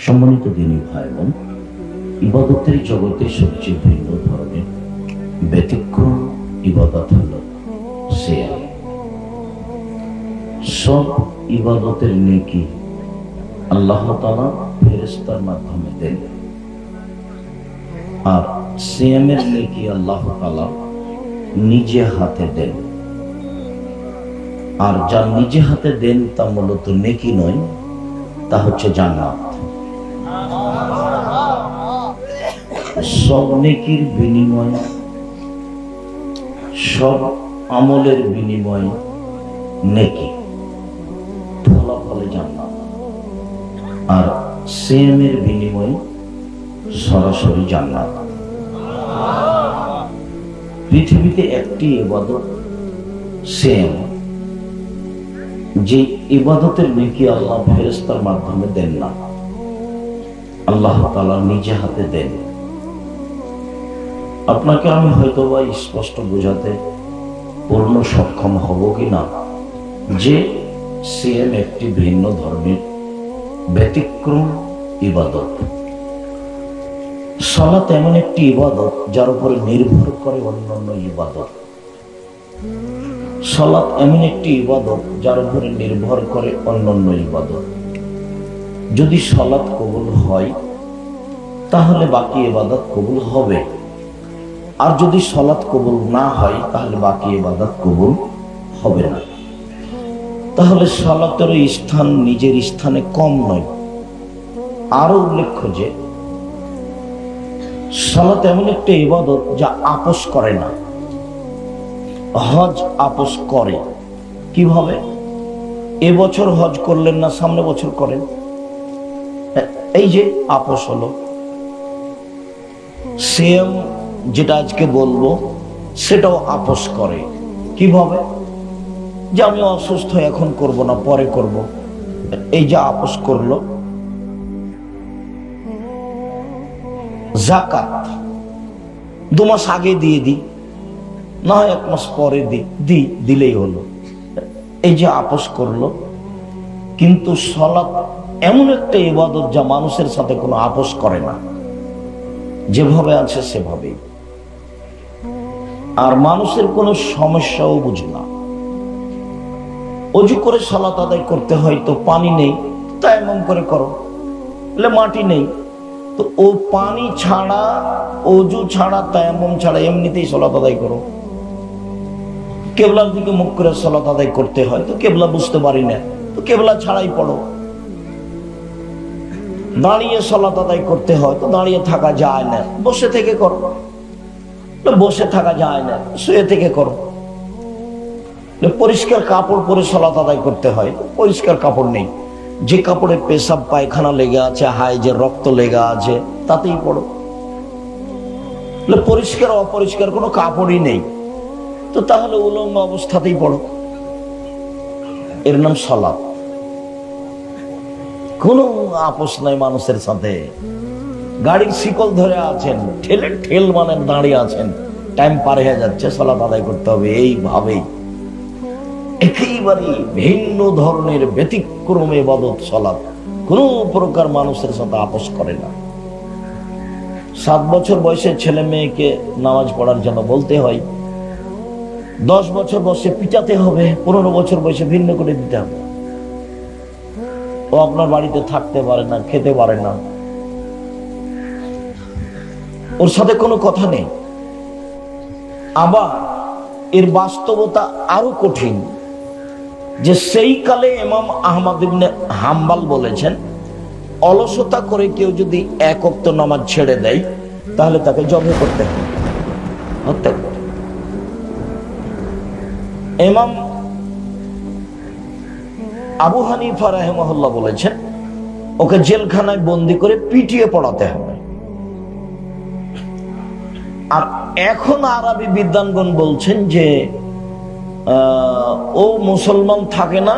সম্মানিত দিনী ভাই বোন, ইবাদতের জগতে সবচেয়ে ভিন্ন ধরনের ব্যতিক্রম ইবাদত হল সিয়াম। সব ইবাদতের নেকি আল্লাহ তাআলা ফেরেশতার মাধ্যমে দেন, আর সিয়ামের নেকি আল্লাহ তাআলা নিজে হাতে দেন। আর যা নিজে হাতে দেন তা মূলত নেকি নয়, তা হচ্ছে জান্নাত। সব নেকির বিনিময়, সব আমলের বিনিময় নেকি, ফলাফলে জান্নাত। আর সিয়ামের বিনিময় সরাসরি জান্নাত। পৃথিবীতে একটি ইবাদত সিয়াম, যে ইবাদতের নেকি আল্লাহ ফেরেশতার মাধ্যমে দেন না, আল্লাহ তাআলা নিজে হাতে দেন। আপনাকে আমি হয়তোবা স্পষ্ট বোঝাতে পূর্ণ সক্ষম হব কিনা যে সিয়াম একটি ভিন্ন ধরনের ব্যতিক্রম ইবাদত। সালাত এমন একটি ইবাদত যার উপরে নির্ভর করে অন্যান্য ইবাদত। সালাত এমন একটি ইবাদত যার উপরে নির্ভর করে অন্যান্য ইবাদত। যদি সালাত কবুল হয় তাহলে বাকি ইবাদত কবুল হবে, আর যদি সালাত কবুল না হয় তাহলে বাকি ইবাদত কবুল হবে না। তাহলে সালাতের স্থান নিজের স্থানে কম নয়। আরো উল্লেখ্য যে সালাত এমন একটা ইবাদত যা আপোষ করে না। হজ আপোষ করে। কিভাবে? এবছর হজ করলেন না, সামনে বছর করেন, এই যে আপোষ হলো। সিয়াম যেটা আজকে বলবো সেটাও আপোষ করে। কিভাবে? যে আমি অসুস্থ, এখন করব না, পরে করব, এই যে আপোষ করলো। যাকাত 2 মাস আগে দিয়ে দিই, না হয় 1 মাস পরে দিলেই হলো, এই যে আপোষ করলো। কিন্তু সালাত এমন একটা ইবাদত যা মানুষের সাথে কোনো আপোষ করে না, যেভাবে আছে সেভাবেই। আর মানুষের কোনো সমস্যাও বুঝে না। অজু করে সালাত আদায় করতে হয়, তো পানি নেই, তায়াম্মুম করে করো। বলে মাটি নেই, তো ও পানি ছাড়া, অজু ছাড়া, তায়াম্মুম ছাড়া এমনিতেই সালাত আদায় করো। কেবলার দিকে মুখ করে সালাত আদায় করতে হয়, তো কেবলা বুঝতে পারি না, তো কেবলা ছাড়াই পড়ো। দাঁড়িয়ে সালাত আদায় করতে হয়, তো দাঁড়িয়ে থাকা যায় না, বসে থেকে করো। বসে থাকা যায় না, শুয়ে থেকে করো। পরিষ্কার কাপড় পরে সালাত আদায় করতে হয়, পরিষ্কার কাপড় নেই, যে কাপড়ে পেশাব পায়খানা লেগে আছে, হাইজে রক্ত লেগে আছে, তাতেই পড়ো। পরিষ্কার অপরিষ্কার কোনো কাপড়ই নেই, তো তাহলে উলঙ্গ অবস্থাতেই পড়ো। এর নাম সালাত। কোনো আপোষ নাই মানুষের সাথে। গাড়ির শিকল ধরে আছেন, ঠেল মানে দাঁড়িয়ে আছেন, টাইম পার হয়ে যাচ্ছে, সালাত আদায় করতে হবে, এইভাবেই। একেবারে ভিন্ন ধরনের ব্যতিক্রম ইবাদত সালাত। কোনো প্রকার মানুষের সাথে আপোষ করে না। 7 বছর বয়সের ছেলে মেয়েকে নামাজ পড়ার জন্য বলতে হয়, 10 বছর বয়সে পিটাতে হবে, 15 বছর বয়সে ভিন্ন করে দিতে হবে। ও আপনার বাড়িতে থাকতে পারে না, খেতে পারে না, ওর সাথে কোনো কথা নেই। আবার এর বাস্তবতা আরো কঠিন, যে সেই কালে ইমাম আহমদ ইবনে হাম্বল বলেছেন, অলসতা করে কেউ যদি 1 ওয়াক্ত নামাজ ছেড়ে দেয় তাহলে তাকে জবে করতে হবে, হত্যা করতে। ইমাম আবু হানিফা রাহিমাহুল্লাহ বলেছেন, ওকে জেলখানায় বন্দি করে পিটিয়ে পড়াতে হবে। আর এখন আরবি বিদ্বানগণ বলছেন যে ও মুসলমান থাকে না,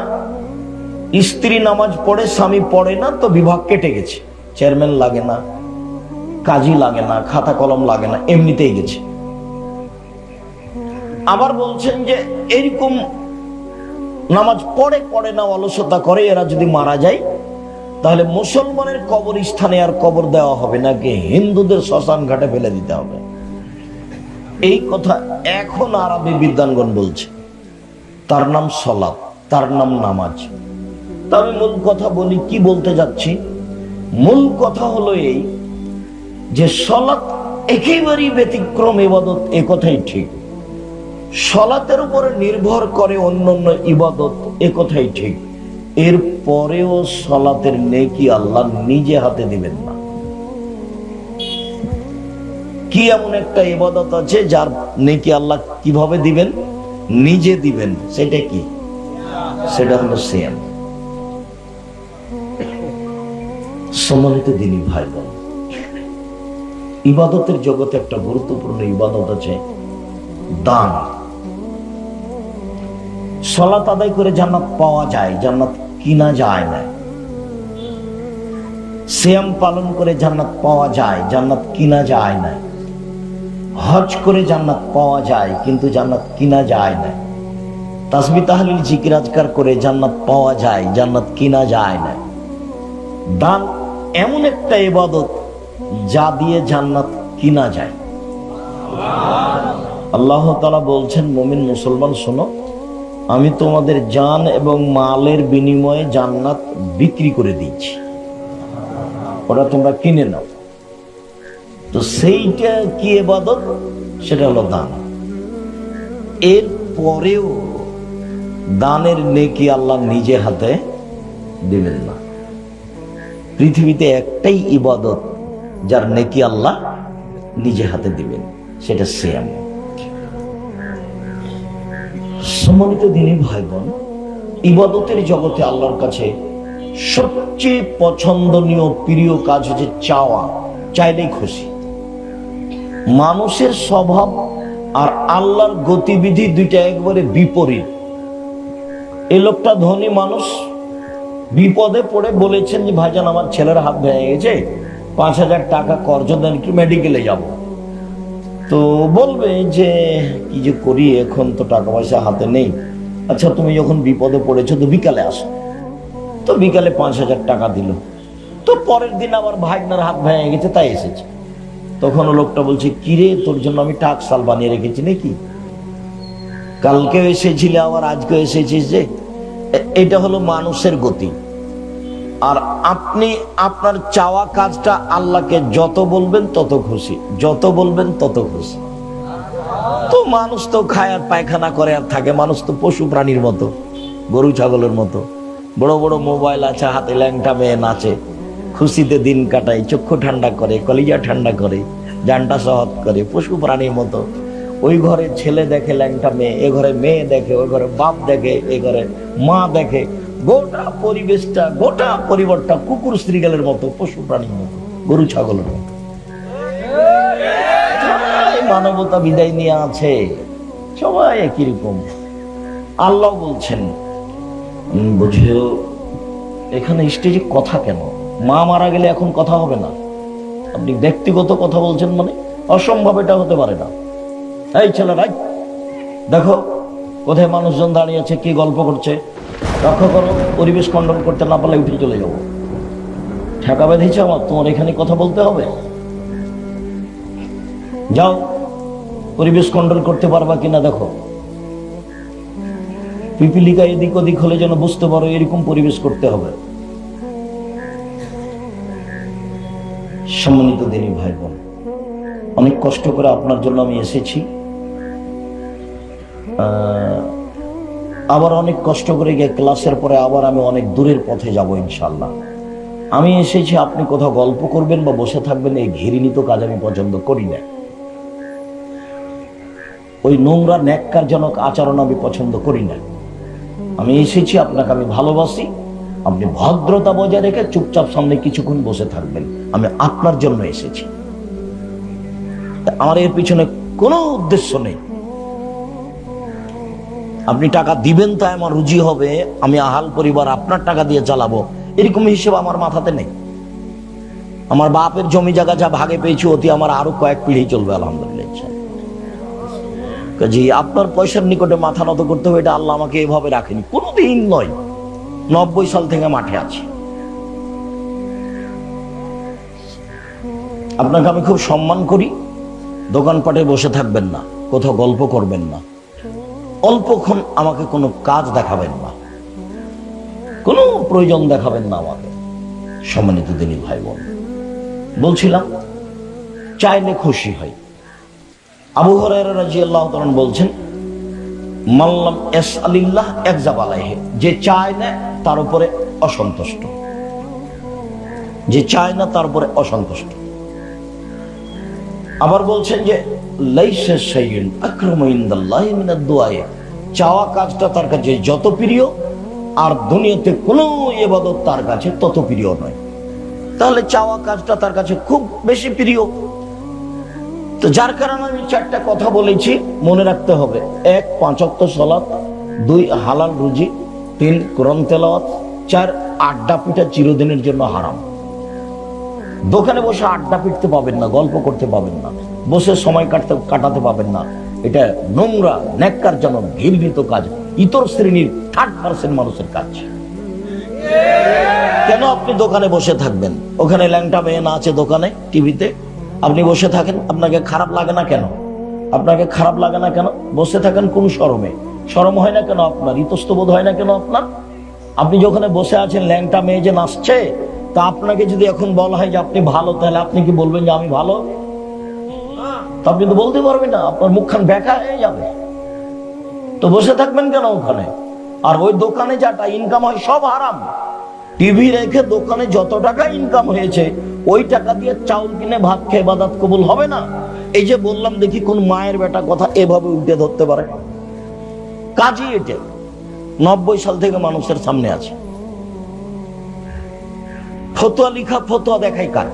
স্ত্রী নামাজ পড়ে, স্বামী পড়ে না, তো বিভাগ কেটে গেছে, চেয়ারম্যান লাগে না, কাজী লাগে না, খাতা কলম লাগে না, এমনিতেই গেছে। আবার বলছেন যে এরকম নামাজ পড়ে না, অলসতা করে, এরা যদি মারা যায় তাহলে মুসলমানের কবরস্থানে আর কবর দেওয়া হবে নাকি হিন্দুদের শ্মশান ঘাটে ফেলে দিতে হবে? এই কথা এখন আরবি বিদ্বানগণ বলছে। তার নাম সলাত, তার নাম নামাজ। তা আমি মূল কথা বলি, কি বলতে যাচ্ছি? মূল কথা হলো এই যে সলাত একেবারেই ব্যতিক্রম ইবাদত, এ কথাই ঠিক। সলাতের উপরে নির্ভর করে অন্যান্য ইবাদত, এ কথাই ঠিক। এর পরেও সলাতের নেকি আল্লাহ নিজে হাতে দিবেন না। কি এমন একটা ইবাদত আছে যার নেকি আল্লাহ কিভাবে দিবেন? নিজে দিবেন। সেটা কি? সেটা হলো সিয়াম। সম্মানিত দিনী ভাই বোন, ইবাদতের জগতে একটা গুরুত্বপূর্ণ ইবাদত আছে দান। সালাত আদায় করে জান্নাত পাওয়া যায়, জান্নাত কিনা যায় না। সিয়াম পালন করে জান্নাত পাওয়া যায়, জান্নাত কিনা যায় না। হজ করে জান্নাত পাওয়া যায়, কিন্তু জান্নাত কিনা যায় না। তাসবিহ তাহলিল জিকির আজকার করে জান্নাত পাওয়া যায়, জান্নাত কিনা যায় না। দান এমন একটা ইবাদত যা দিয়ে জান্নাত কিনা যায়। আল্লাহ তাআলা বলছেন, মুমিন মুসলমান শোনো, আমি তোমাদের জান এবং মালের বিনিময়ে জান্নাত বিক্রি করে দিয়েছি, ওটা তোমরা কিনে নাও। তো সেইটা কি ইবাদত? সেটা হলো দান। এর পরেও দানের নেকি আল্লাহ নিজে হাতে দিবেন না। পৃথিবীতে একটাই ইবাদত যার নেকি আল্লাহ নিজে হাতে দিবেন, সেটা সিয়াম। সম্মানিত দিনী ভাই বোন, ইবাদতের জগতে আল্লাহর কাছে সবচেয়ে পছন্দনীয় প্রিয় কাজ হচ্ছে চাওয়া, চাইলেই খুশি। মানুষের স্বভাব আর আল্লাহর গতিবিধি দুইটা একবারে বিপরীত। এই লোকটা ধনী মানুষ, বিপদে পড়ে বলেছেন যে ভাইজান আমার ছেলের হাত ভেঙে গেছে, 5,000 টাকা কর্জ দেন, একটু মেডিকেলে যাব। তো বলবে যে কি যে করি, এখন তো টাকা পয়সা হাতে নেই। আচ্ছা তুমি যখন বিপদে পড়েছো তো বিকালে আসো। তো বিকালে 5,000 টাকা দিল। তো পরের দিন আবার ভাইগনার হাত ভেঙে গেছে, তাই এসেছে। তখন লোকটা বলছে, কিরে তোর জন্য আমি টাকশাল বানিয়ে রেখেছি নাকি? কালকেও এসেছিলে আবার আজকেও এসেছিস যে। এটা হলো মানুষের গতি। আর আপনি আপনার চাওয়া কাজটা আল্লাহকে যত বলবেন তত খুশি, যত বলবেন তত খুশি। তো মানুষ তো খায় আর পায়খানা করে আর থাকে, মানুষ তো পশু প্রাণীর মতো, গরু ছাগলের মতো। বড় বড় মোবাইল আছে হাতে, ল্যাংটা মেয়ে নাচে, খুশিতে দিন কাটায়, চক্ষু ঠান্ডা করে, কলিজা ঠান্ডা করে, জানটা সহজ করে, পশু প্রাণীর মতো। ওই ঘরে ছেলে দেখে ল্যাংটা মেয়ে, এ ঘরে মেয়ে দেখে, ওই ঘরে বাপ দেখে, এ ঘরে মা দেখে। গোটা পরিবেশটা, গোটা পরিবারটা কুকুর শ্রীগালের মতো, পশু প্রাণীর মতো, গরু ছাগলের মতো। মানবতা বিদায় নিয়ে আছে, সবাই একই রকম। আল্লাহ বলছেন, বুঝিও এখানে স্টেজে কথা কেন? মা মারা গেলে এখন কথা হবে না? আপনি ব্যক্তিগত কথা বলছেন মানে? অসম্ভব, এটা হতে পারে না। এই ছেলেরাই দেখো কোথায় মানুষজন দাঁড়িয়ে আছে, কি গল্প করছে, রক্ষা করো। পরিবেশ কন্ট্রোল করতে না পারলে উঠে চলে যাবো। ঠেকা বেঁধেছে আমার, তোমার এখানে কথা বলতে হবে? যাও, পরিবেশ কন্ট্রোল করতে পারবা কিনা দেখো। পিপিলিকা এদিক ওদিক হলে যেন বুঝতে পারো এরকম পরিবেশ করতে হবে। সম্মানিত দিনী ভাই বোন, অনেক কষ্ট করে আপনার জন্য আমি এসেছি, আবার অনেক কষ্ট করে গিয়ে ক্লাসের পরে আবার আমি অনেক দূরের পথে যাব ইনশাল্লাহ। আমি এসেছি আপনি কোথাও গল্প করবেন বা বসে থাকবেন, এই ঘৃণিত কাজ আমি পছন্দ করি না। ওই নোংরা ন্যাক্কারজনক আচরণ আমি পছন্দ করি না। আমি এসেছি, আপনাকে আমি ভালোবাসি, আপনি ভদ্রতা বজায় রেখে চুপচাপ সামনে কিছুক্ষণ বসে থাকবেন। আমি আপনার জন্য এসেছি, আমার এর পিছনে কোনো উদ্দেশ্য নেই। আপনি টাকা দিবেন তাই আমার রুজি হবে, আমি আহাল পরিবার আপনার টাকা দিয়ে চালাবো, এরকম হিসেব আমার মাথাতে নেই। আমার বাপের জমি জায়গা যা ভাগে পেয়েছি অতি আমার আরো কয়েক পিঢ়ি চলবে আলহামদুলিল্লাহ। জি, আপনার পয়সার নিকটে মাথা নত করতে হবে, এটা আল্লাহ আমাকে এভাবে রাখেনি, কোনোদিন নয়। 90 সাল থেকে মাঠে আছি, আপনাকে আমি খুব সম্মান করি, দোকানপাটে বসে থাকবেন না, কোথাও গল্প করবেন না, অল্পক্ষণ আমাকে কোনো কাজ দেখাবেন না, কোনো প্রয়োজন দেখাবেন না আমাকে। সম্মানিত দিনী ভাই বোন, বলছিলাম চাইলে খুশি হয়। আবু হুরায়রা রাদিয়াল্লাহু তাআলা বলছেন, মাল্লাম ইয়াসআলিল্লাহ ইয়াগযাব আলাইহি, যে চায় না তার উপরে অসন্তুষ্ট, যে চায় না তার উপরে অসন্তুষ্ট। আবার বলছেন যে লাইসা শাইউন আকরামু ইনদাল্লাহি মিনাদ দুআ, চাওয়া কাজটা তার কাছে যত প্রিয় আর দুনিয়াতে কোনো ইবাদত তার কাছে তত প্রিয় নয়। তাহলে চাওয়া কাজটা তার কাছে খুব বেশি প্রিয়। তো যার কারণে আমি চারটা কথা বলেছি, মনে রাখতে হবে। 1, 5 ওয়াক্ত সালাত, 2, হালাল রুজি, 3, কোরআন তেলাওয়াত, 4, আড্ডা পিটা চিরদিনের জন্য হারাম। দোকানে বসে আড্ডা পিটতে পাবেন না, গল্প করতে পাবেন না, বসে সময় কাটাতে পাবেন না। এটা নোংরা, ন্যাক্কারজনক, ঘৃণিত কাজ, ইতর শ্রেণীর 3rd-person মানুষের কাজ। কেন আপনি দোকানে বসে থাকবেন? ওখানে ল্যাংটা মেয়ে না আছে দোকানে, টিভিতে, আপনি বসে থাকেন, আপনাকে খারাপ লাগে না কেন? আপনাকে খারাপ লাগে না কেন? বসে থাকেন কোন শরমে? শরম হয় না কেন আপনার? ইতস্তবোধ হয় না কেন আপনার? আপনি যখন বসে আছেন, ল্যাংটা মেয়ে যে নাচছে, তা আপনাকে যদি এখন বলা হয় যে আপনি ভালো, তাহলে আপনি কি বলবেন যে আমি ভালো? তা আপনি তো বলতে পারবেন না, আপনার মুখখান ব্যাকা হয়ে যাবে। তো বসে থাকবেন কেন ওখানে? আর ওই দোকানে যাটা ইনকাম হয় সব হারাম। টিভি রেখে দোকানে যত টাকা ইনকাম হয়েছে, ওই টাকা দিয়ে চাউল কিনে ভাত খেয়ে ইবাদত কবুল হবে না। এই যে বললাম, দেখি কোন মায়ের বেটা কথা এভাবে উল্টে ধরতে পারে। কাজই এটা 90 সাল থেকে মানুষের সামনে আছে। ফতোয়া লিখা, ফতোয়া দেখাই কাজ।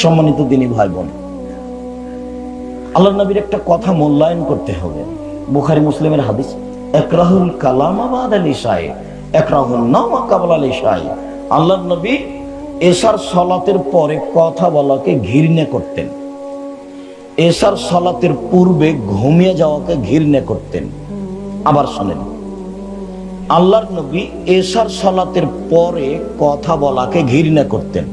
সম্মানিত দিনী ভাই বোন, আল্লাহর নবীর একটা কথা মূল্যায়ন করতে হবে। বুখারী মুসলিমের হাদিস, ইকরাহুল কালামা বাদাল ইশাই, ইকরাহুন নাওমা ক্বাবলাল ইশাই। আল্লাহর নবী এশার সালাতের পরে কথা বলাকে ঘৃণা করতেন, এশার সালাতের পূর্বে ঘুমিয়ে যাওয়াকে ঘৃণা করতেন। আবার শুনেন, আল্লাহর নবী এশার সালাতের পরে কথা বলাকে ঘৃণা করতেন,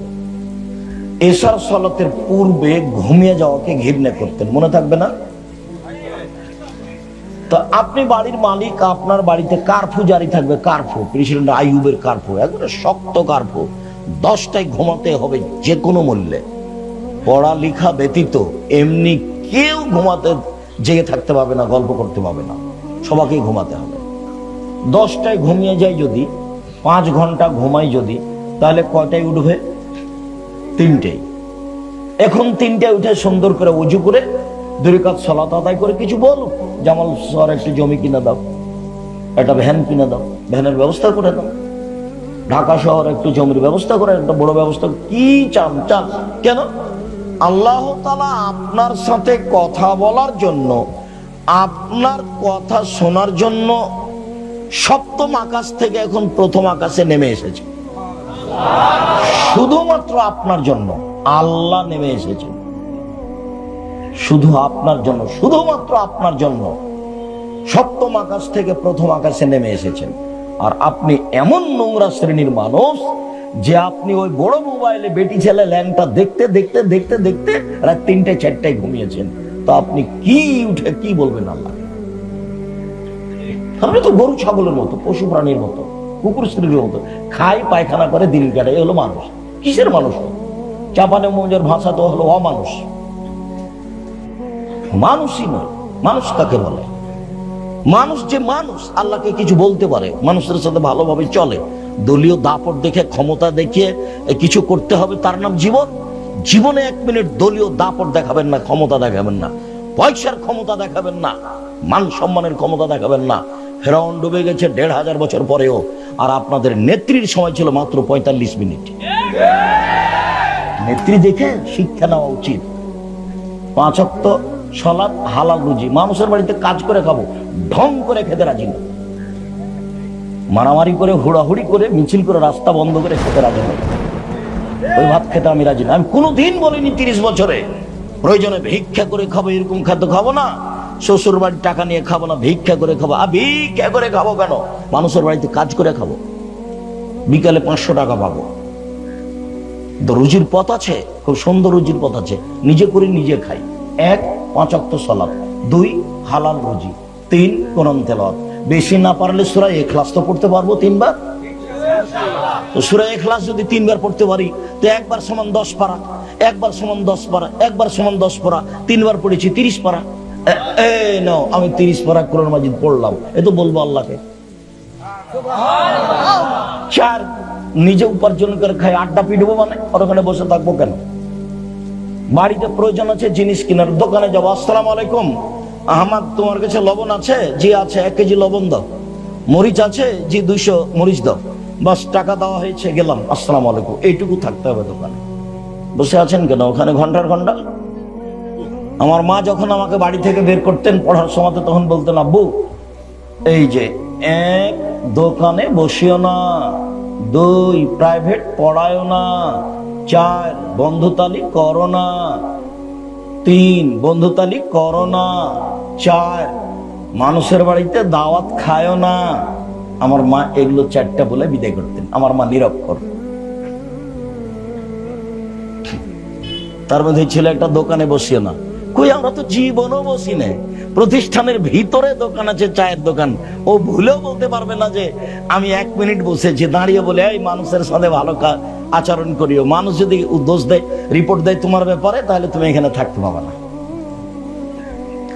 এশার সালাতের পূর্বে ঘুমিয়ে যাওয়াকে ঘৃণা করতেন। মনে থাকবে না? তো আপনি বাড়ির মালিক, আপনার বাড়িতে কারফিউ জারি থাকবে, কারফিউ, প্রেসিডেন্ট আইয়ুবের কারফিউ, একবারে শক্ত কারফিউ, 10টায় ঘুমাতে হবে যে কোনো মূল্যে। পড়ালেখা ব্যতীত এমনি কেউ ঘুমাতে জেগে থাকতে পারবে না, গল্প করতে পারবে না, সবাইকেই ঘুমাতে হবে। 10টায় ঘুমিয়ে যায় যদি, 5 ঘন্টা ঘুমাই যদি, তাহলে কয়টায় উঠবে? 3টায়। এখন 3টায় উঠে সুন্দর করে ওযু করে 2 রাকাত সালাত আদায় করে কিছু বলো, জামাল শহরে একটু জমি কিনে দাও, একটা ভ্যান কিনে দাও, ভ্যানের ব্যবস্থা করে দাও, ঢাকা শহরে একটু জমির ব্যবস্থা করে, একটা বড় ব্যবস্থা। কি চান? চান কেন? আল্লাহ তাআলা আপনার সাথে কথা বলার জন্য, আপনার কথা শোনার জন্য 7ম আকাশ থেকে এখন 1ম আকাশে নেমে এসেছে। শুধুমাত্র আপনার জন্য আল্লাহ নেমে এসেছে, শুধু আপনার জন্য, শুধুমাত্র আপনার জন্য 7ম আকাশ থেকে 1ম আকাশে নেমে এসেছেন। আর আপনি এমন নোংরা শ্রেণীর মানুষ যে আপনি ওই বড় মোবাইলে বেটি ছেলে ল্যাংটা দেখতে দেখতে দেখতে দেখতে রাত 3টায় 4টায় ঘুমিয়েছেন। তো আপনি কি উঠে কি বলবেন আল্লাহ? আপনি তো গরু ছাগলের মতো, পশু প্রাণীর মতো, কুকুর স্ত্রীর মতো, খাই পায়খানা করে দিন কাটে। এ হলো মানুষ? কিসের মানুষ? চাপানে মৌজের ভাষা তো হলো অমানুষ। মানুষই নয়। মানুষ কাকে বলে? মানুষ যে মানুষ আল্লাহকে কিছু বলতে পারে, মানুষের সাথে ভালোভাবে চলে, দলীয় দাপট দেখে, ক্ষমতা দেখিয়ে কিছু করতে হবে, তার নাম জীবন। জীবনে 1 মিনিট দলীয় দাপট দেখাবেন না, ক্ষমতা দেখাবেন না, পয়সার ক্ষমতা দেখাবেন না, মান সম্মানের ক্ষমতা দেখাবেন না। ফেরাউন ডুবে গেছে 1500 বছর পরেও, আর আপনাদের নেত্রীর সময় ছিল মাত্র 45 মিনিট। নেত্রী দেখে শিক্ষা নেওয়া উচিত। 5 ওয়াক্ত সালাত, হালাল রুজি, মানুষের বাড়িতে কাজ করে খাবো, ঢং করে খেতে রাজি না, মারামারি করে, হুড়াহুড়ি করে, মিছিল করে, রাস্তা বন্ধ করে খেতে রাজি না। ওই ভাত খেতে আমি রাজি না। আমি কোনোদিন বলিনি 30 বছরে প্রয়োজনে ভিক্ষা করে খাবো, এরকম খাদ্য খাবো না। শ্বশুর বাড়ির টাকা নিয়ে খাবো না, ভিক্ষা করে খাবো। ভিক্ষা করে খাবো কেন? মানুষের বাড়িতে কাজ করে খাবো। বিকালে 500 টাকা পাবো। তো রুজির পথ আছে, খুব সুন্দর রুজির পথ আছে। নিজে করি নিজে খাই। 1, 5 ওয়াক্ত সালাত। 2, হালাল রুজি। 3, কোরআন তেলাওয়াত। বেশি না পারলে সূরা ইখলাস তো পড়তে পারবো 3 বার। তো সূরা ইখলাস যদি 3 বার পড়তে পারি, তো 1 বার সমান 10 পারা, 1 বার সমান 10 পারা, 1 বার সমান 10 পারা, 3 বার পড়েছি 30 পারা। এই নাও, আমি 30 পারা কোরআন মাজিদ পড়লাম। এ তো বলবো আল্লাহকে। 4, নিজে উপার্জন করে খাই, আড্ডা পিটবো মানে ওখানে বসে থাকবো কেন? বাড়িতে প্রয়োজন আছে জিনিস কেনার, দোকানে যাবো, আসসালামু আলাইকুম আহমদ, তোমার কাছে লবণ আছে? জি আছে, 1 কেজি লবণ দাও। মরিচ আছে? জি 200 মরিচ দাও। বাস, টাকা দেওয়া হয়েছে, গেলাম, আসসালামু আলাইকুম। এইটুকু থাকতে হবে দোকানে। বসে আছেন কেন ওখানে ঘন্টার ঘন্টা? আমার মা যখন আমাকে বাড়ি থেকে বের করতেন পড়ার সময়, তখন বলতেন, আব্বু এই যে 1, দোকানে বসিও না, 2, প্রাইভেট পড়ায়ও না, 4, বন্ধুতালি করো না, 3, বন্ধুতালি করো না, 4, মানুষের বাড়িতে দাওয়াত খায়ও না। আমার মা এগুলো 4টা বলে বিদায় করতেন। আমার মা নিরক্ষর। তার মধ্যে ছিল একটা দোকানে বসিও না। কই, আমরা তো জীবনও বসি না। প্রতিষ্ঠানের ভিতরে দোকান আছে, চায়ের দোকান। ও ভুলেও বলতে পারবে না যে আমি 1 মিনিট বসেছি। দাঁড়িয়ে বলে, এই মানুষের সাথে ভালো আচরণ করিও। মানুষ যদি দোষ দেয়, রিপোর্ট দেয় তোমার ব্যাপারে, তাহলে তুমি এখানে থাকতে পারবে না।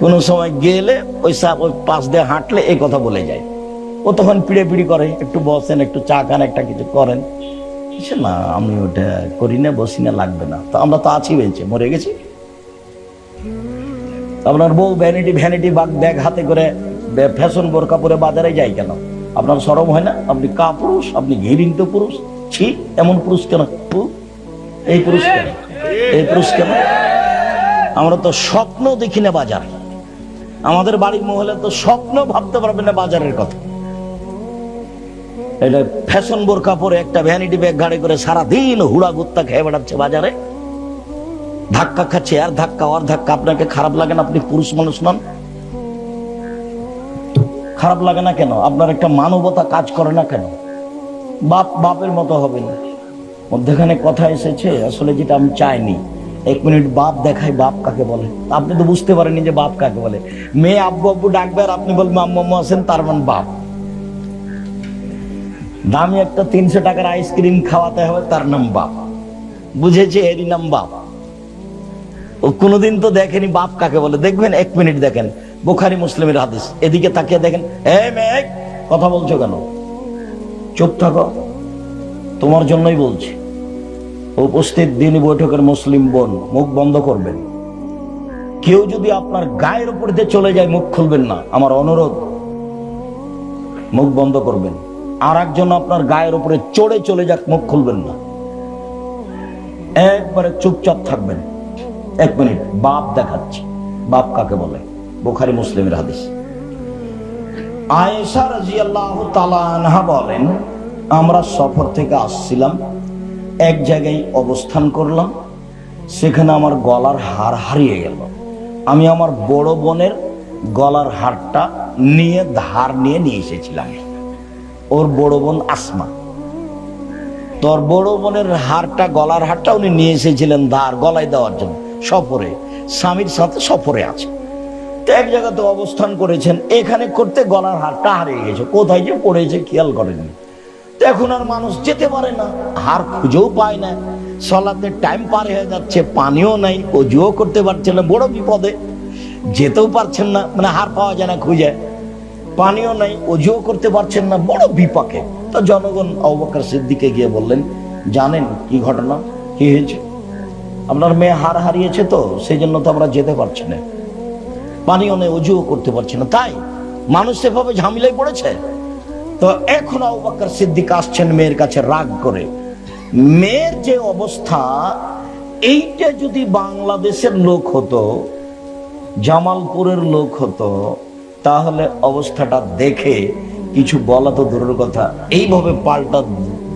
কোন সময় গেলে ওই পাশ দিয়ে হাঁটলে এই কথা বলে যায়। ও তখন পিড়ে করে, একটু বসেন, একটু চা খান, একটা কিছু করেন। না, আমি ওটা করি না, বসি না, লাগবে না। তো আমরা তো আছি বেঁচে, মরে গেছি। আপনার বউ ভ্যানিটি ব্যাগ হাতে করে ফ্যাশন বোরকা পরে বাজারে যায় কেন? আপনার শরম হয় না? আপনি পুরুষ, আপনি ঘৃণিত পুরুষ। ছি, এমন পুরুষ কেন? এই পুরুষ কেন? এই পুরুষ কেন? আমরা তো স্বপ্ন দেখি না বাজার। আমাদের বাড়ির মহলে তো স্বপ্ন ভাবতে পারবে না বাজারের কথা। এটা ফ্যাশন বোরকা পরে একটা ভ্যানিটি ব্যাগ ঘাড়ে করে সারাদিন হুড়া গুত্তা খেয়ে বেড়াচ্ছে বাজারে, ধাক্কা খাচ্ছে, আর ধাক্কা আর ধাক্কা। আপনাকে খারাপ লাগে না? আপনি পুরুষ মানুষ নন? খারাপ লাগে না কেন? আপনার একটা মানবতা কাজ করে না কেন? বাপের মতো হবে না। মধ্যখানে কথা এসেছে, আসলে যেটা আমি চাইনি। 1 মিনিট বাপ দেখাই, বাপ কাকে বলে। আপনি তো বুঝতে পারেননি যে বাপ কাকে বলে। মেয়ে আব্বু আব্বু ডাকবে, আর আপনি বলবেন আম্মু আম্মু আছেন, তার মানে বাপ। দামি একটা 300 টাকার আইসক্রিম খাওয়াতে হবে, তার নাম বাপ। বুঝেছে? এরই নাম বাপ। ও কোনোদিন তো দেখেনি বাপ কাকে বলে। দেখবেন, 1 মিনিট দেখেন, বুখারী মুসলিমের হাদিস। এদিকে তাকিয়ে দেখেন, মেয়ে কথা বলছো কেন? চুপ থাকো, তোমার জন্যই বলছি। উপস্থিত দিনী বৈঠকের মুসলিম বোন, মুখ বন্ধ করবেন। কেউ যদি আপনার গায়ের উপর দিয়ে চলে যায়, মুখ খুলবেন না, আমার অনুরোধ। মুখ বন্ধ করবেন। আর একজন আপনার গায়ের উপরে চড়ে চলে যাক, মুখ খুলবেন না, একবারে চুপচাপ থাকবেন। 1 মিনিট, বাপ দেখাচ্ছি। বাপ কাকে বলে? বুখারী মুসলিমের হাদিস। আয়েশা রাদিয়াল্লাহু তাআলা আনহা বলেন, আমরা সফর থেকে আসছিলাম, এক জায়গায় অবস্থান করলাম, সেখানে আমার গলার হার হারিয়ে গেল। আমি আমার বড় বোনের গলার হারটা ধার নিয়ে এসেছিলাম। ওর বড় বোন আসমা। তোর বড় বোনের গলার হারটা উনি নিয়ে এসেছিলেন ধার, গলায় দেওয়ার জন্য। সফরে, স্বামীর সাথে সফরে আছে। তো এক জায়গাতে অবস্থান করেছেন, এখানে করতে গলার হারটা হারিয়ে গেছে। কোথায় যে পড়েছে খেয়াল করেননি। তো এখন আর মানুষ যেতে পারে না, হার খুঁজেও পায় না। সালাতের টাইম পার হয়ে যাচ্ছে, পানিও নাই, ওযুও করতে পারছে না, বড় বিপদে। যেতেও পারছেন না, মানে হার পাওয়া যায় না খুঁজে। পানিও নাই, ওযুও করতে পারছেন না, বড় বিপাকে। তো জনগণ আবু বকর সিদ্দিকে গিয়ে বললেন, জানেন কি ঘটনা, কি হয়েছে? আপনার মেয়ে হার হারিয়েছে, তো সেই জন্য তো আমরা যেতে পারছি না, পানিও নেই, ওযুও করতে পারছি না। তাই মানুষ সেভাবে ঝামেলায় পড়েছে। তো এখন আবু বকর সিদ্দিক আসছেন মেয়ের কাছে রাগ করে। মেয়ের যে অবস্থা, এইটা যদি বাংলাদেশের লোক হতো, জামালপুরের লোক হতো, তাহলে অবস্থাটা দেখে কিছু বলা তো দূরের কথা, এইভাবে পাল্টা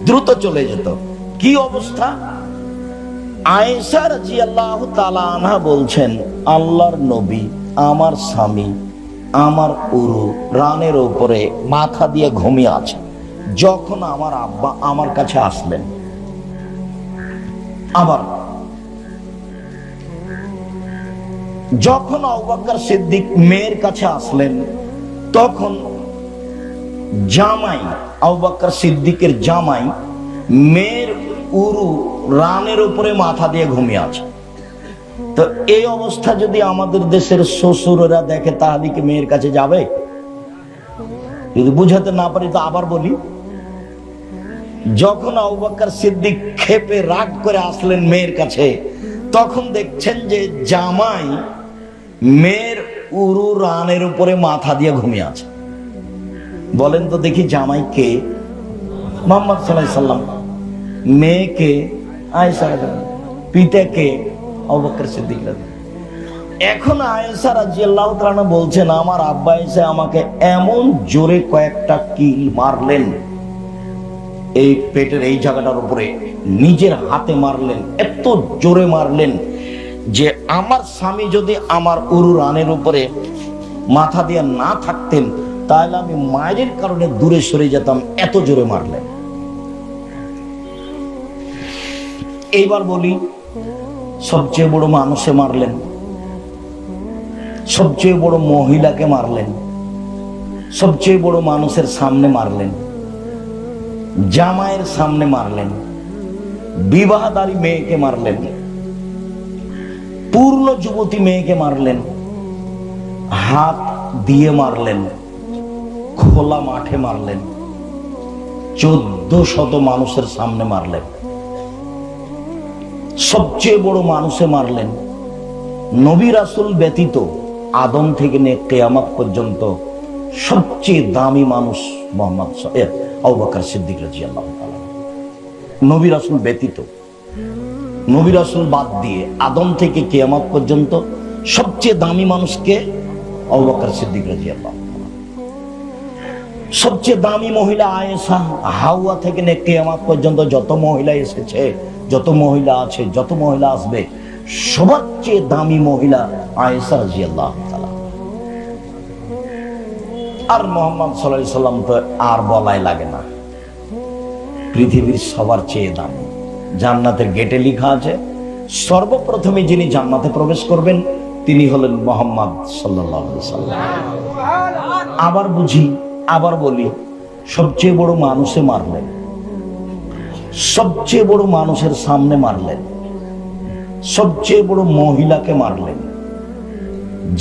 দ্রুত চলে যেত। কি অবস্থা? আয়েশা রাদিয়াল্লাহু তাআলা আনহা বলছেন, আল্লাহর নবী আমার স্বামী আমার উরু রানের উপরে মাথা দিয়ে ঘুমিয়ে আছে। যখন আমার আব্বা আমার কাছে আসলেন, আবার যখন আবু বকর সিদ্দিক মেয়ের কাছে আসলেন, তখন জামাই আবু বকর সিদ্দিকের জামাই মেয়ের উরু রানের উপরে মাথা দিয়ে ঘুমিয়ে আছে। তো এই অবস্থা যদি আমাদের দেশের শ্বশুরেরা দেখে, তাহলে কি মেয়ের কাছে যাবে? যদি বুঝাতে না পারি তো আবার বলি, যখন আবু বকর সিদ্দিক ক্ষেপে রাগ করে আসলেন মেয়ের কাছে, তখন দেখছেন যে জামাই মেয়ের উরু রানের উপরে মাথা দিয়ে ঘুমিয়ে আছে। বলেন তো দেখি, জামাই কে? মুহাম্মদ সাল্লাল্লাহু আলাইহি সাল্লাম। মেয়েকে আয়েশা রাদিয়াল্লাহু, পিতাকে আবু বকর সিদ্দিক রাদিয়াল্লাহু। এখন আয়েশা রাদিয়াল্লাহু তাআলা বলছেন, আমার আব্বা এসে আমাকে এমন জোরে কয়েকটা কিল মারলেন, এই পেটের এই জায়গাটার উপরে নিজের হাতে মারলেন, এত জোরে মারলেন যে আমার স্বামী যদি আমার উরু রানের উপরে মাথা দিয়ে না থাকতেন, তাহলে আমি মায়ের কারণে দূরে সরে যেতাম, এত জোরে মারলেন। এইবার বলি, সবচেয়ে বড় মানুষে মারলেন, সবচেয়ে বড় মহিলাকে মারলেন, সবচেয়ে বড় মানুষের সামনে মারলেন, জামাইয়ের সামনে মারলেন, বিবাহদারী মেয়েকে মারলেন, পূর্ণ যুবতী মেয়েকে মারলেন, হাত দিয়ে মারলেন, খোলা মাঠে মারলেন, 1400 মানুষের সামনে মারলেন। সবচেয়ে বড় মানুষে মারলেন। নবী রাসূল ব্যতীত আদম থেকে নিয়ে কিয়ামত পর্যন্ত সবচেয়ে দামি মানুষ মুহাম্মদ আবু বকর সিদ্দিক রাদিয়াল্লাহু তাআলা। নবী রাসূল ব্যতীত, নবী রাসূল বাদ দিয়ে আদম থেকে কিয়ামত পর্যন্ত সবচেয়ে দামি মানুষকে আবু বকর সিদ্দিক রাদিয়াল্লাহু তাআলা। সবচেয়ে দামি মহিলা আয়েশা। হাওয়া থেকে নিয়ে কিয়ামত পর্যন্ত যত মহিলা এসেছে, যত মহিলা আছে, যত মহিলা আসবে, সবচেয়ে দামি মহিলা আয়েশা রাদিয়াল্লাহু তাআলা। আর মুহাম্মদ সাল্লাল্লাহু আলাইহি সাল্লাম তো আর বলাই লাগে না, পৃথিবীর সবার চেয়ে দামি। জান্নাতের গেটে লেখা আছে, সর্বপ্রথমে যিনি জান্নাতে প্রবেশ করবেন তিনি হলেন মুহাম্মদ সাল্লাল্লাহু আলাইহি সাল্লাম। আবার বুঝি, আবার বলি, সবচেয়ে বড় মানুষে মারলেন, সবচেয়ে বড় মানুষের সামনে মারলেন, সবচেয়ে বড় মহিলাকে মারলেন,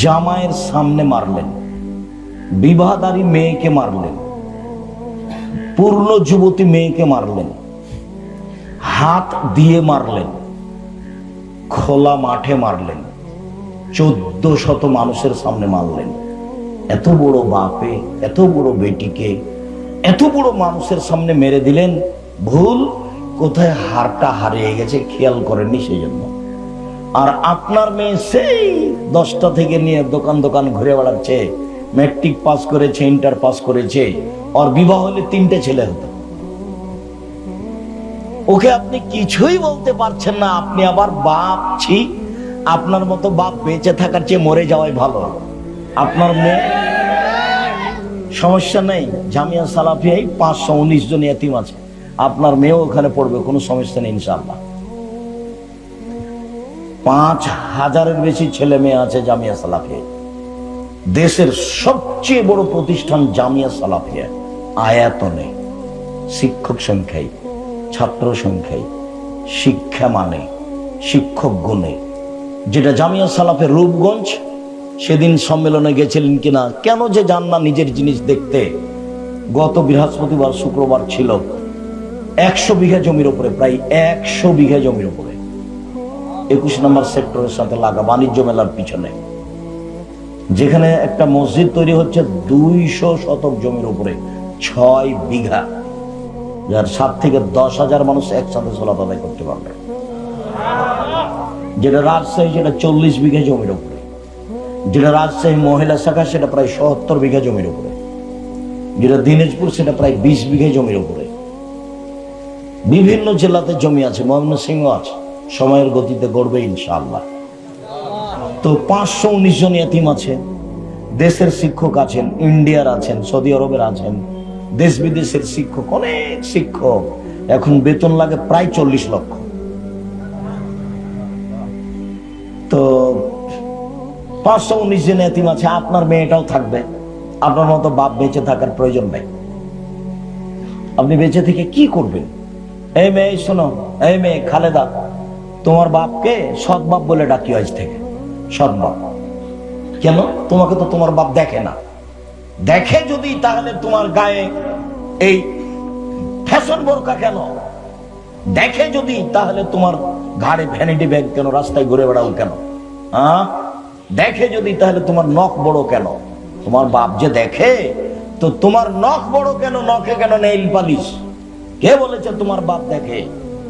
জামাইয়ের সামনে মারলেন, বিবাহদারী মেয়েকে মারলেন, পূর্ণ যুবতী মেয়েকে মারলেন, হাত দিয়ে মারলেন, খোলা মাঠে মারলেন, 1400 মানুষের সামনে মারলেন। এত বড় বাপে, এত বড় বেটিকে এত বড় মানুষের সামনে মেরে দিলেন। ভুল কোথায় হারটা হারিয়ে গেছে খেয়াল করেননি, সেই জন্য। আর আপনার মেয়ে সেই 10টা থেকে নিয়ে দোকান দোকান ঘুরে বেড়াচ্ছে, ম্যাট্রিক পাস করেছে, ইন্টার পাস করেছে, আর বিবাহ হলে 3টে ছেলে হতো। ওকে আপনি কিছুই বলতে পারছেন না। আপনি আবার বাপ, ছি, আপনার মতো বাপ বেঁচে থাকার চেয়ে মরে যাওয়াই ভালো। আপনার মেয়ে, সমস্যা নেই, জামিয়া সালাফিয়ায় 519 জন ইয়াতিম আছে, আপনার মেয়েও ওখানে পড়বে, কোনো সমস্যা নেই ইনশাআল্লাহ। 5000-এর বেশি ছেলে মেয়ে আছে জামিয়া সালাফিয়ায়। দেশের সবচেয়ে বড় প্রতিষ্ঠান জামিয়া সালাফিয়া, আয়াতনে, শিক্ষক সংখ্যায়, ছাত্র সংখ্যায়, শিক্ষা মানে, শিক্ষক গুণে। যেটা জামিয়া সালাফের রূপগঞ্জ, সেদিন সম্মেলনে গেছিলেন কিনা, কেন যে যান না নিজের জিনিস দেখতে। গত বৃহস্পতিবার শুক্রবার ছিল, 100 বিঘা জমির উপরে, প্রায় 100 বিঘা জমির উপরে, 21 নম্বর সেক্টরের সাথে লাগা বাণিজ্য মেলার পিছনে, যেখানে একটা মসজিদ তৈরি হচ্ছে 200 শতক জমির উপরে, 6 বিঘা, যার 7 থেকে 10,000 মানুষ একসাথে সালাত আদায় করতে পারবে। যেটা রাজশাহী, সেটা 40 বিঘা জমির উপরে। যেটা রাজশাহী মহিলা শাখা, সেটা প্রায় 70 বিঘা জমির উপরে। যেটা দিনাজপুর, সেটা প্রায় 20 বিঘা জমির উপরে। বিভিন্ন জেলাতে জমি আছে, ময়মনসিংহ আছে, সময়ের গতিতে গড়বে ইনশাআল্লাহ। তো 519 জন ইয়াতিম আছে। দেশের শিক্ষক আছেন, ইন্ডিয়ার আছেন, সৌদি আরবের আছেন, দেশ বিদেশের শিক্ষক, অনেক শিক্ষক, এখন বেতন লাগে প্রায় 40 লক্ষ। তো 519 জন এতিম আছে, আপনার মেয়েটাও থাকবে। আপনার মতো বাপ বেঁচে থাকার প্রয়োজন নাই। আপনি বেঁচে থেকে কি করবেন? এই মেয়ে শোনো, এই মেয়ে খালেদা, তোমার বাপকে সৎ বাপ বলে ডাকি আজ থেকে। সৎ বাপ কেন? তোমাকে তো তোমার বাপ দেখে না। দেখে যদি, তাহলে তোমার গায়ে এই ফ্যাশন বোরকা কেন? দেখে যদি, তাহলে তোমার ঘাড়ে ভ্যানিটি ব্যাগ কেন? রাস্তায় ঘুরে বেড়াও কেন? দেখে যদি, তাহলে তোমার নখ বড় কেন? তোমার বাপ যে দেখে, তো তোমার নখ বড় কেন? নখে কেন নেইল পালিশ? কে বলেছে তোমার বাপ দেখে?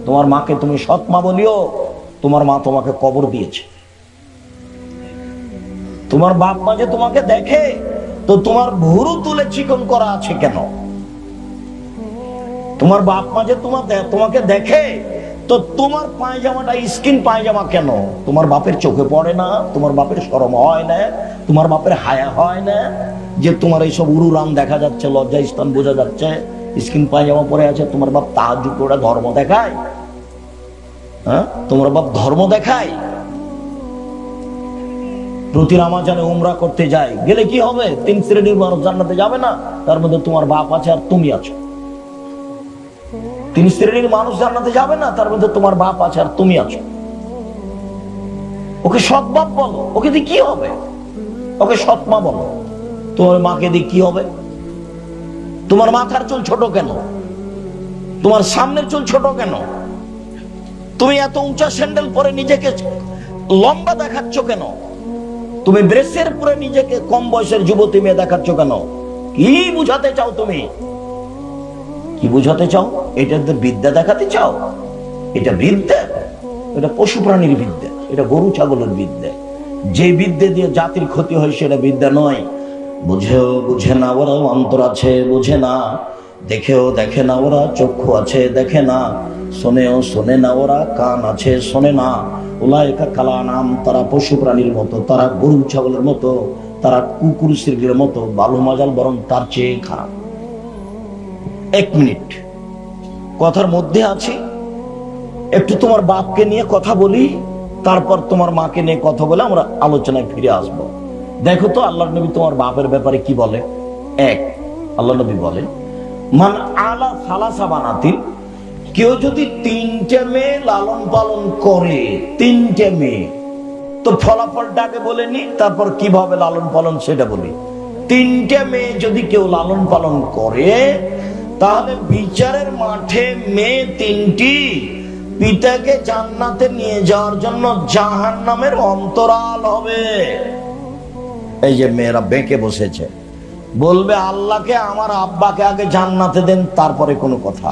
তোমার মাকে তুমি সৎ মা বলিও, তোমার মা তোমাকে কবর দিয়েছে। তোমার বাপ মা যে তোমাকে দেখে, তো তোমার ভুরু তুলে চিকন করা আছে কেন? তোমার বাপ মা যে তোমাকে দেখে, তো তোমার পায়জামাটা স্কিন পায়জামা কেন? তোমার বাপের চোখে পড়ে না? তোমার বাপের শরম হয় না? তোমার বাপের হায়া হয় না যে তোমার এইসব উরুরাম দেখা যাচ্ছে, লজ্জা স্থান বোঝা যাচ্ছে, স্কিন পায়জামা পরে আছে? তোমার বাপ তাহাজ্জুদ করে ধর্ম দেখায়? তোমার বাপ ধর্ম দেখায়? প্রতি রমজানে উমরা করতে যায়, গেলে কি হবে? 3 শ্রেণীর মানুষ জান্নাতে যাবে না? তার মধ্যে তোমার বাপ আছে আর তুমি আছো। 3 শ্রেণীর মানুষ জান্নাতে যাবে না, তার মধ্যে তোমার বাপ আছে আর তুমি আছো। ওকে সৎ বাপ বলো, ওকে দিয়ে কি হবে? ওকে সৎ মা বলো। তোমার মাকে দিয়ে কি হবে? তোমার মাথার চুল ছোট কেন? তোমার সামনের চুল ছোট কেন? তুমি এত উঁচা স্যান্ডেল পরে নিজেকে লম্বা দেখাচ্ছ কেন? তুমি ব্রেসের পরে নিজেকে কম বয়সের যুবতী মেয়ে দেখাচ্ছ কেন? কি বুঝাতে চাও তুমি? কি বুঝাতে চাও? এটা বিদ্যা দেখাতে চাও? এটা বিদ্যা? এটা পশু প্রাণীর বিদ্যা, এটা গরু ছাগলের বিদ্যা। যে বিদ্যা দিয়ে জাতির ক্ষতি হয় সেটা বিদ্যা নয়। বুঝেও বুঝে না ওরা, অন্তর আছে বোঝে না। দেখেও দেখে না ওরা, চক্ষু আছে দেখে না। শোনেও শোনে না ওরা, কান আছে শোনে না। উলাইকা কালানাম, তারা পশু প্রাণীর মতো, তারা গরু ছাগলের মতো, তারা কুকুর শ্রীর মতো। বালু মাজাল বরং তার চেয়ে খারাপ। 1 মিনিট কথার মধ্যে আছি, একটু তোমার বাপকে নিয়ে কথা বলি, তারপর তোমার মাকে নিয়ে কথা বলে আমরা আলোচনায় ফিরে আসব। দেখো তো আল্লাহর নবী তোমার বাপের ব্যাপারে কি বলে। 1, আল্লাহ নবী বলেন, মান আলা সালাসা বানাতিন, কেউ যদি 3টে মেয়ে লালন পালন করে, 3টে মেয়ে, তো ফলাফলটাকে বলে নি, তারপর কিভাবে লালন পালন সেটা বলি। 3টে মেয়ে যদি কেউ লালন পালন করে, তাহলে বিচারের মাঠে মেয়ে 3টি পিতাকে জান্নাতে নিয়ে যাওয়ার জন্য জাহান্নামের অন্তরাল হবে। এই যে মেয়েরা বেঁকে বসেছে, বলবে আল্লাহকে আমার আব্বাকে আগে জান্নাতে দেন, তারপরে কোনো কথা।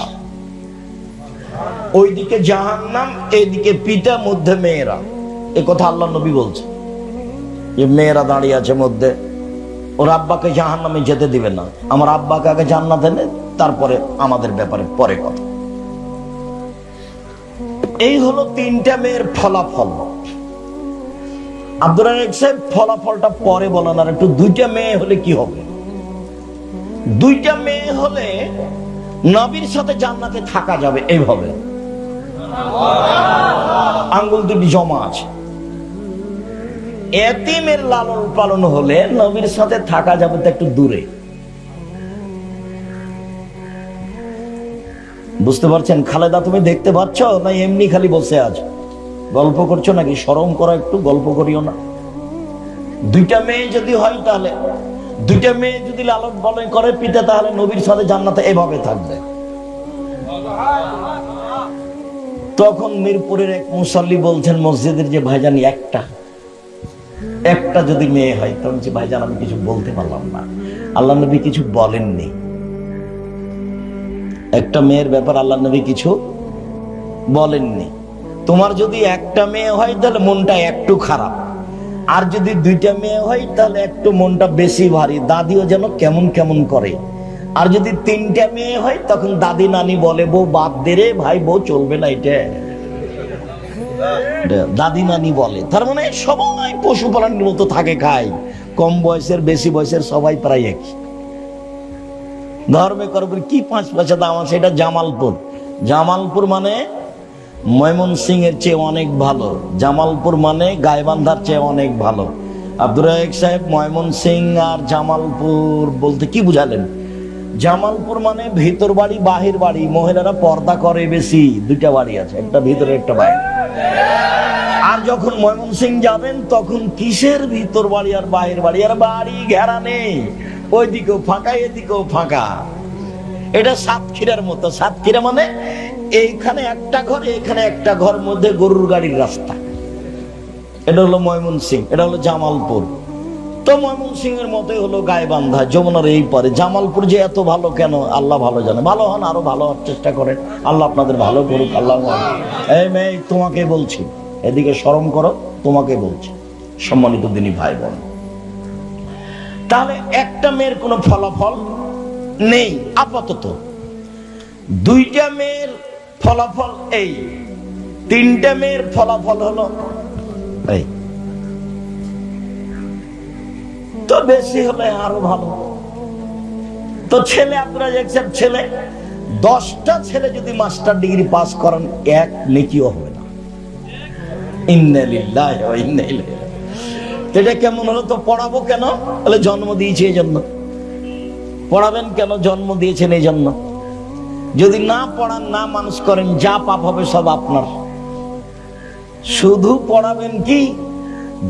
ওইদিকে জাহান্নাম, এইদিকে পিতা, মধ্যে মেয়েরা। এ কথা আল্লাহ নবী বলছে যে মেয়েরা দাঁড়িয়ে আছে মধ্যে, ওর আব্বাকে জাহান্নামে যেতে দিবে না, আমার আব্বাকে আগে জান্নাতে দেন, তারপরে আমাদের ব্যাপারে পরে কথা। এই হলো 3টা মেয়ের ফলাফল। আব্দুর রাজ্জাক সাহেব ফলাফলটা পরে বলেন, আর একটু 2টা মেয়ে হলে কি হবে? 2টা মেয়ে হলে নবীর সাথে জান্নাতে থাকা যাবে। এইভাবে আঙ্গুল 2টি জমা আছে। এতিমের লালন পালন হলে নবীর সাথে থাকা যাবে তো একটু দূরে। বুঝতে পারছেন? খালেদা, তুমি দেখতে পাচ্ছ না এমনি খালি বসে আছো? গল্প করছো নাকি? শরম করো একটু, গল্প করিও না। 2টা মেয়ে যদি হয়, তাহলে 2টা মেয়ে যদি লালন পালন করে পিতা, তাহলে নবীর সাথে জান্নাতে এভাবে থাকবে। তখন মিরপুরের এক মুসল্লি বলছেন মসজিদের, যে ভাইজান একটা যদি মেয়ে হয়, তখন যে ভাইজান আমি কিছু বলতে পারলাম না, আল্লাহ নবী কিছু বলেননি। একটা মেয়ের ব্যাপার আল্লাহ নবী কিছু বলেননি। তোমার যদি একটা মেয়ে হয় তাহলে মনটা একটু খারাপ, আর যদি 2টা মেয়ে হয় তাহলে একটু মনটা বেশি ভারী, দাদিও যেন কেমন কেমন করে। আর যদি 3টা মেয়ে হয়, তখন দাদি নানি বলে, বউ বাদ দে রে ভাই, বউ চলবে না এটা, দাদি নানি বলে। তার মানে সবাই পশুপালনের মতো থাকে, খায়, কম বয়সের বেশি বয়সের সবাই প্রায় একই। ধর্মে করবে কি 5 পয়সা দাম আছে? এটা জামালপুর। জামালপুর মানে ময়মনসিং এর চেয়ে অনেক ভালো। জামালপুর মানে গাইবান্ধার চেয়ে অনেক ভালো। আব্দুর রাজ্জাক সাহেব, ময়মনসিং আর জামালপুর বলতে কি বুঝালেন? জামালপুর মানে ভিতর বাড়ি বাহির বাড়ি, মহিলারা পর্দা করে বেশি। 2টা বাড়ি আছে, একটা ভিতরে একটা বাইরে। আর যখন ময়মনসিং যাবেন তখন কিসের ভিতর বাড়ি আর বাহির বাড়ি? আর বাড়ি ঘেরা নেই, ওইদিকেও ফাঁকা এদিকেও ফাঁকা। এটা সাতক্ষীরার মতো। সাতক্ষীরা মানে এইখানে একটা ঘর এখানে একটা ঘর, মধ্যে গরুর গাড়ির রাস্তা। এটা হলো ময়মনসিং, এটা হলো জামালপুর। তো ময়মনসিং এর মতোই হলো গাইবান্ধা, যমুনার এই পারে। জামালপুর যে এত ভালো কেন আল্লাহ ভালো জানে। ভালো হন, আরো ভালো হওয়ার চেষ্টা করেন, আল্লাহ আপনাদের ভালো করুক। আল্লাহ এই মেয়ে তোমাকে বলছি, এদিকে শরম করো, তোমাকে বলছি সম্মানিত দিনী ভাই বোন। তাহলে একটা মেয়ের কোনো ফলাফল নেই আপাতত। 2টা মেয়ের ফলাফল এই, 3টে মেয়ের ফলাফল হলো এই। তো বেশি হলে আরো ভালো। তো ছেলে, আপনারা দেখছেন ছেলে, 10টা ছেলে যদি মাস্টার ডিগ্রি পাস করেন, 1 নেকিও হবে না। ইন্না লিল্লাহি ওয়া ইন্না ইলাইহি। এটা কেমন হলো? তো পড়াবো কেন? বলে জন্ম দিয়েছে এই জন্য। পড়াবেন কেন? জন্ম দিয়েছেন এই জন্য। যদি না পড়ান, না মানুষ করেন, যা পাপ হবে সব আপনার। শুধু পড়াবেন কি,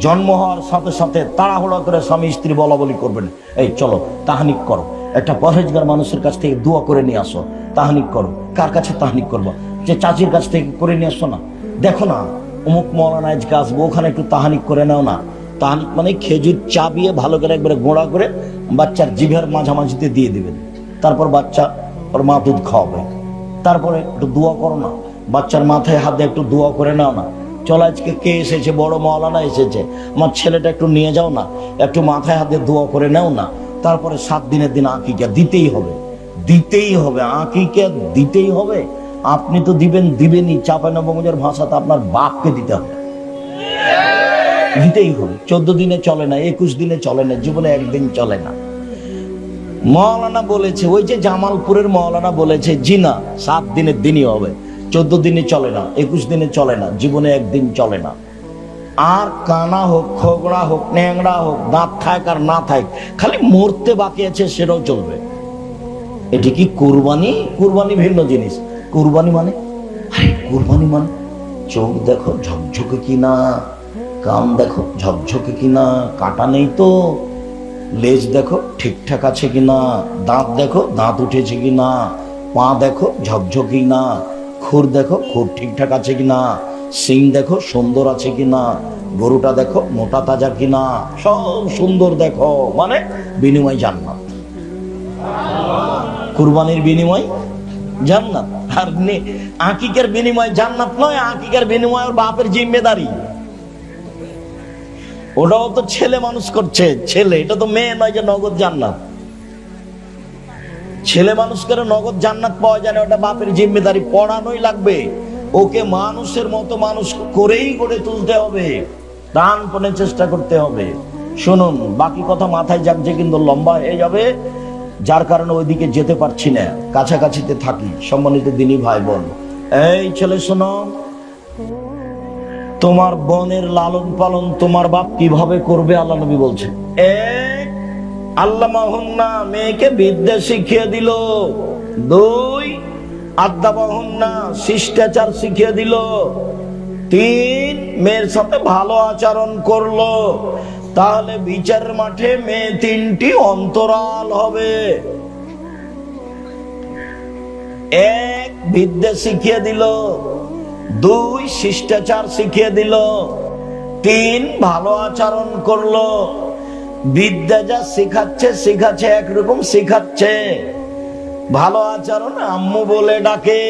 জন্ম হওয়ার সাথে সাথে তাড়াহুড়া করে স্বামী স্ত্রী বলা বলি করবেন, এই চলো তাহনিক করো, একটা পরহেজগার মানুষের কাছ থেকে দোয়া করে নিয়ে আসো, তাহনিক করো। কার কাছে তাহনিক করবো? যে চাচির কাছ থেকে করে নিয়ে আসো না, দেখো না অমুক মৌলানা আজকে আসবো, ওখানে একটু তাহানিক করে নাও না। তাহানিক মানে খেজুর চাবিয়ে ভালো করে একবারে গোড়া করে বাচ্চার জিভের মাঝামাঝিতে দিয়ে দিবেন, তারপর বাচ্চা ওর মা দুধ খাওয়াবে। তারপরে একটু দোয়া করো না, বাচ্চার মাথায় হাত দিয়ে একটু দোয়া করে নাও না। চল আজকে কে এসেছে? বড় মাওলানা এসেছে, আমার ছেলেটা একটু নিয়ে যাও না, একটু মাথায় হাত দিয়ে দোয়া করে নাও না। তারপরে 7 দিনের দিন আকিকা দিতেই হবে, দিতেই হবে, আকিকা দিতেই হবে। আপনি তো দিবেন, দিবেনই। চাঁপাইনবাবগঞ্জের ভাষাতে আপনার বাপকে দিতে হবে, দিতেই হবে। 14 দিনে চলে না, 21 দিনে চলে না, জীবনে একদিন চলে না। মাওলানা বলেছে, ওই যে জামালপুরের মাওলানা বলেছে, জি না, 7 দিনের দিনই হবে, 14 দিনে চলে না, 21 দিনে চলে না, জীবনে একদিন চলে না। আর কানা হোক, খোগড়া হোক, ন্যাংড়া হোক, দাঁত থাক আর না থাক, খালি মরতে বাকি আছে সেটাও চলবে। এটি কি কুরবানি? কুরবানি ভিন্ন জিনিস। কুরবানি মানে, আরে কুরবানি মানে চোখ দেখো ঝকঝকে কিনা, কান দেখো ঝকঝকে কিনা, কাটা নেই তো, লেজ দেখো ঠিকঠাক আছে কিনা, দাঁত দেখো দাঁত উঠেছে কিনা, পা দেখো ঝকঝকে কিনা, খুর দেখো খুর ঠিকঠাক আছে কিনা, সিং দেখো সুন্দর আছে কিনা, গরুটা দেখো মোটা তাজা কিনা, সব সুন্দর দেখো। মানে বিনিময় জান্নাত। কুরবানির বিনিময় জান্নাত। আর আকিকার বিনিময় জান্নাত নয়, আকিকার বিনিময় ওর বাপের জিম্মেদারি। ওটাও তো ছেলে মানুষ করছে, ছেলে, এটা তো মেয়ে নয় যে নগদ জান্নাত। ছেলে মানুষ করে নগদ জান্নাত পাওয়া যায় না, ওটা বাপের জিম্মেদারি। পড়ানোই লাগবে, ওকে মানুষের মতো মানুষ করেই গড়ে তুলতে হবে, প্রাণপণে চেষ্টা করতে হবে। শুনুন, বাকি কথা মাথায় যাচ্ছে কিন্তু লম্বা হয়ে যাবে, যার কারণে ওইদিকে যেতে পারছি না, কাছাকাছিতে থাকি। সম্মানিত দিনী ভাই বোন, এই ছেলে শোনো, তোমার বোনের লালন পালন তোমার বাপ কিভাবে করবে আল্লাহ নবী বলছেন। আল্লামাহুন্না, মেয়েকে বিদ্যা শিখিয়ে দিল। 2, আদাবাহুন্না, শিষ্টাচার শিখিয়ে দিল। 3, মেয়ের সাথে ভালো আচরণ করলো। তাহলে বিচারের মাঠে মেয়ে 3টি অন্তরাল হবে। 1, বিদ্যা শিখিয়ে দিল। 2, শিষ্টাচার শিখিয়ে দিল। 3, ভালো আচরণ করলো। বিদ্যা যা শিখাচ্ছে একরকম শিখাচ্ছে। ভালো আচরণ আম্মু বলে ডাকে,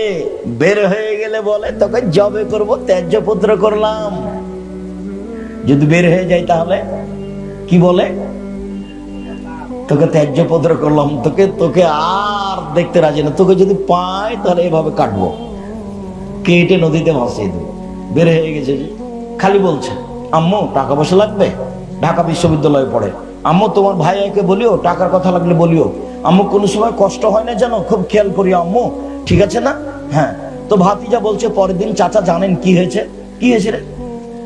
বের হয়ে গেলে বলে তোকে জবে করবো, ত্যায্য পুত্র করলাম। যদি বের হয়ে যায় তাহলে কি বলে? তোকে ত্যায্য পুত্র করলাম, তোকে আর দেখতে রাজি না। তোকে যদি পাই তাহলে এভাবে কাটবো, কেটে নদীতে ভাসিয়ে দেবো। বের হয়ে গেছে, খালি বলছে আম্মু টাকা পয়সা লাগবে, ঢাকা বিশ্ববিদ্যালয়ে পড়ে, আম্মু তোমার ভাইয়াকে বলিও টাকার কথা লাগলে বলিও, আম্মু কোনো সময় কষ্ট হয় না জানো, খুব খেয়াল করি আম্মু, ঠিক আছে না? হ্যাঁ। তো ভাতিজা বলছে পরের দিন, চাচা জানেন কি হয়েছে? কি হয়েছে রে?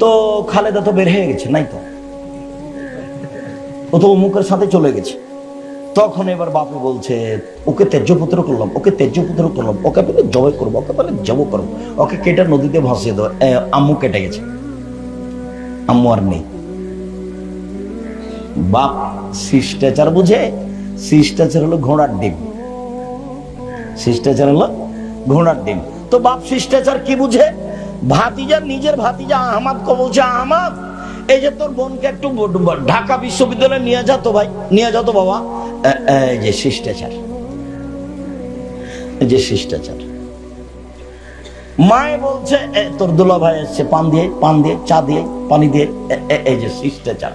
তো খালেদা তো বের হয়ে গেছে, নাই তো, ও তো অমুকের সাথে চলে গেছে। তখন এবার বাপু বলছে ওকে ত্যায্য পুত্র করলাম, ওকে ত্যায্য পুত্র করলাম, ওকে বলে জবাই করবো, ওকে বলে জব করবো, ওকে কেটে নদীতে ভাসিয়ে দেবো। আম্মু কেটে গেছে, আম্মু আর নেই। বাপ শিষ্টাচার বুঝে? শিষ্টাচার হলো ঘোড়ার ডিম, শিষ্টাচার হলো ঘোড়ার ডিম। তো বাপ শিষ্টাচার কি বুঝে? ভাতিজা, নিজের ভাতিজা আহমাদকে বলছে, আহমাদ এই যে তোর বোনকে একটু ঢাকা বিশ্ববিদ্যালয়ে নিয়ে যা তো ভাই, নিয়ে যা তো বাবা। এই যে শিষ্টাচার, এই যে শিষ্টাচার। মায়ে বলছে তোর দুলা ভাই এসছে, পান দিয়ে, পান দিয়ে, চা দিয়ে, পানি দিয়ে, এই যে শিষ্টাচার।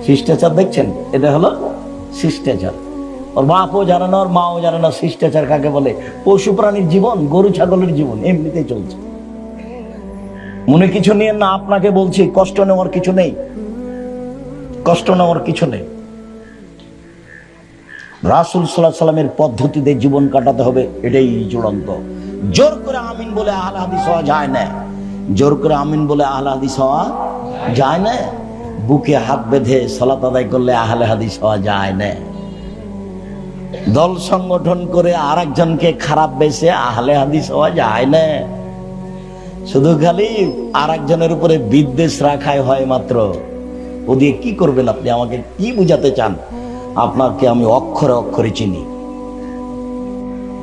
শিষ্টাচার দেখছেন, এটা হলো শিষ্টাচার। ওর বাপও জানে না, ওর মাও জানে না শিষ্টাচার কাকে বলে। পশু প্রাণীর জীবন, গরু ছাগলের জীবন এমনিতেই চলছে। মনে কিছু নিয়ে না, আপনাকে বলছি কষ্ট নেওয়ার কিছু নেই, কষ্ট নেওয়ার কিছু নেই। রাসূল সাল্লাল্লাহু আলাইহি সাল্লামের পদ্ধতিতে জীবন কাটাতে হবে, এটাই চূড়ান্ত। জোর করে আমিন বলে আহলে হাদিস হওয়া যায় না, জোর করে আমিন বলে আহলে হাদিস হওয়া যায় না। বুকে হাত বেঁধে সালাত আদায় করলে আহলে হাদিস হওয়া যায় না। দল সংগঠন করে আরেকজনকে খারাপ বেসে আহলে হাদিস হওয়া যায় না। শুধু খালি আরেকজনের উপরে বিদ্বেষ রাখাই হয় মাত্র। ও দিয়ে কি করবেন আপনি? আমাকে কি বুঝাতে চান? আপনাকে আমি অক্ষরে অক্ষরে চিনি।